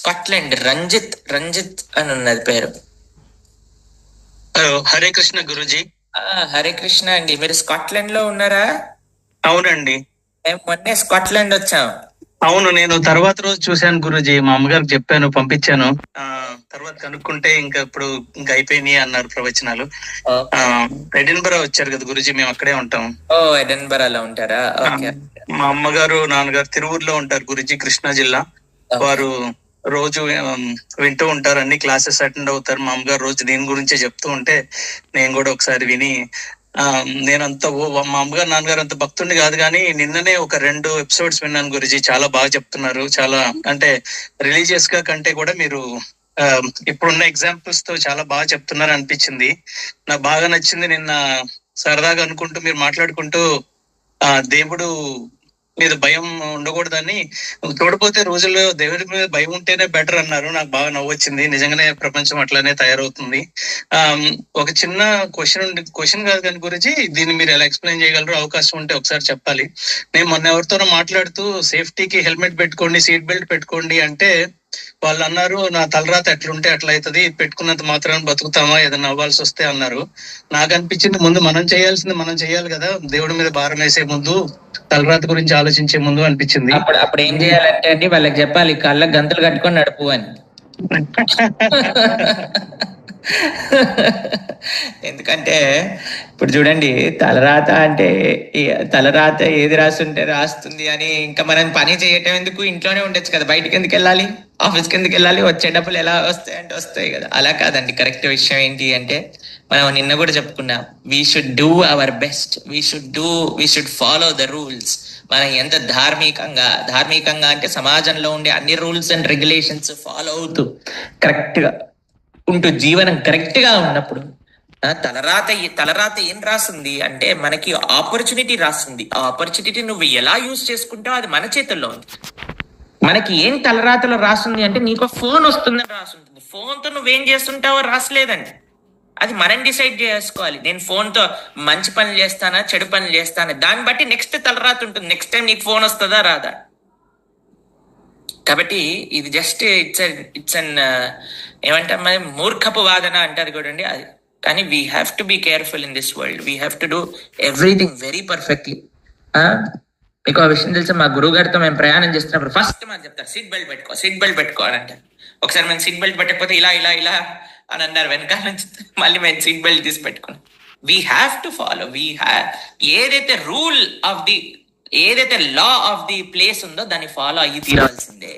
Scotland Ranjith Ranjith అని ఉన్నది పేరు. హలో, హరే కృష్ణ గురుజీ. హరే కృష్ణ అండి. మీరు స్కాట్లాండ్ లో ఉన్నారా? అవునండి. మేము మొన్నే స్కాట్లాండ్ వచ్చాం. అవును, నేను తర్వాత రోజు చూశాను గురుజీ. మా అమ్మగారికి చెప్పాను, పంపించాను. తర్వాత కనుక్కుంటే ఇప్పుడు ఇంకా అయిపోయినాయి అన్నారు ప్రవచనాలు. ఎడిన్బరా వచ్చారు కదా గురుజీ, మేము అక్కడే ఉంటాం. ఓ, ఎడిన్బరాలో ఉంటారా? మా అమ్మగారు నాన్నగారు తిరువూరులో ఉంటారు గురుజీ, కృష్ణా జిల్లా. వారు రోజు వింటూ ఉంటారు, అన్ని క్లాసెస్ అటెండ్ అవుతారు. మా అమ్మగారు రోజు దీని గురించే చెప్తూ ఉంటే నేను కూడా ఒకసారి విని, నేనంత మా అమ్మగారు నాన్నగారు అంత భక్తుడిని కాదు, కానీ నిన్ననే ఒక 2 ఎపిసోడ్స్ విన్నాను గురుజీ. చాలా బాగా చెప్తున్నారు. చాలా అంటే రిలీజియస్ గా కంటే కూడా మీరు ఇప్పుడున్న ఎగ్జాంపుల్స్ తో చాలా బాగా చెప్తున్నారు అనిపించింది. నాకు బాగా నచ్చింది. నిన్న సరదాగా అనుకుంటూ మీరు మాట్లాడుకుంటూ దేవుడు మీద భయం ఉండకూడదని, చూడపోతే రోజుల్లో దేవుడి మీద భయం ఉంటేనే బెటర్ అన్నారు. నాకు బాగా నవ్వొచ్చింది. నిజంగానే ప్రపంచం అట్లానే తయారవుతుంది. ఒక చిన్న క్వశ్చన్ కాదు కానీ గురించి దీన్ని మీరు ఎలా ఎక్స్ప్లెయిన్ చేయగలరు? అవకాశం ఉంటే ఒకసారి చెప్పాలి. నేను మొన్న ఎవరితోనో మాట్లాడుతూ సేఫ్టీకి హెల్మెట్ పెట్టుకోండి, సీట్ బెల్ట్ పెట్టుకోండి అంటే వాళ్ళు అన్నారు, నా తలరాత ఎట్లుంటే అట్లా అవుతుంది, పెట్టుకున్నంత మాత్రాన్ని బతుకుతామా, ఏదైనా అవ్వాల్సి వస్తే అన్నారు. నాకు అనిపించింది, ముందు మనం చేయాల్సింది మనం చేయాలి కదా, దేవుడి మీద భారం వేసే ముందు, తలరాత గురించి ఆలోచించే ముందు అనిపించింది. అప్పుడు ఏం చేయాలంటే అండి, వాళ్ళకి చెప్పాలి కళ్ళకి గంతులు కట్టుకొని నడుపు అని. ఎందుకంటే ఇప్పుడు చూడండి, తలరాత ఏది రాస్తుంటే రాస్తుంది అని ఇంకా మనం పని చేయటం ఎందుకు, ఇంట్లోనే ఉండొచ్చు కదా, బయటకి ఎందుకు వెళ్ళాలి, ఆఫీస్కి ఎందుకు వెళ్ళాలి, వచ్చే డబ్బులు ఎలా వస్తాయి అంటే వస్తాయి కదా. అలా కాదండి, కరెక్ట్ విషయం ఏంటి అంటే, మనం నిన్న కూడా చెప్పుకున్నాం, we should do our best, we should follow the rules. మనం ఎంత ధార్మికంగా అంటే సమాజంలో ఉండే అన్ని రూల్స్ అండ్ రెగ్యులేషన్స్ ఫాలో అవుతూ కరెక్ట్గా ఉంటూ జీవనం కరెక్ట్ గా ఉన్నప్పుడు, తలరాత ఏం రాస్తుంది అంటే మనకి ఆపర్చునిటీ రాస్తుంది. ఆ ఆపర్చునిటీ నువ్వు ఎలా యూజ్ చేసుకుంటావు అది మన చేతుల్లో ఉంది. మనకి ఏం తలరాతలో రాస్తుంది అంటే, నీకు ఫోన్ వస్తుందని రాసుంటుంది. ఫోన్తో నువ్వేం చేస్తుంటావో రాసలేదండి, అది మనం డిసైడ్ చేసుకోవాలి. నేను ఫోన్తో మంచి పనులు చేస్తానా, చెడు పనులు చేస్తానా, దాన్ని బట్టి నెక్స్ట్ తలరాత ఉంటుంది. నెక్స్ట్ టైం నీకు ఫోన్ వస్తుందా రాదా. కాబట్టి ఇది జస్ట్ ఇట్స్ అన్ ఏమంటారు, మరి మూర్ఖపు వాదన అంటారు చూడండి అది. కానీ we have to be careful in this world. We have to do everything very perfectly. మీకు ఆ విషయం తెలుసా, మా గురువు గారితో మేము ప్రయాణం చేస్తున్నప్పుడు ఫస్ట్ మాకు చెప్తారు, సీట్ బెల్ట్ పెట్టుకో అని అంటారు. ఒకసారి మేము సీట్ బెల్ట్ పెట్టకపోతే ఇలా అని అన్నారు వెనకాల నుంచి. మళ్ళీ మేము సీట్ బెల్ట్ తీసి పెట్టుకున్నాం. వీ హ్యావ్ టు ఫాలో, ఏదైతే లా ఆఫ్ ది ప్లేస్ ఉందో దాన్ని ఫాలో అయ్యి తీరాల్సిందే.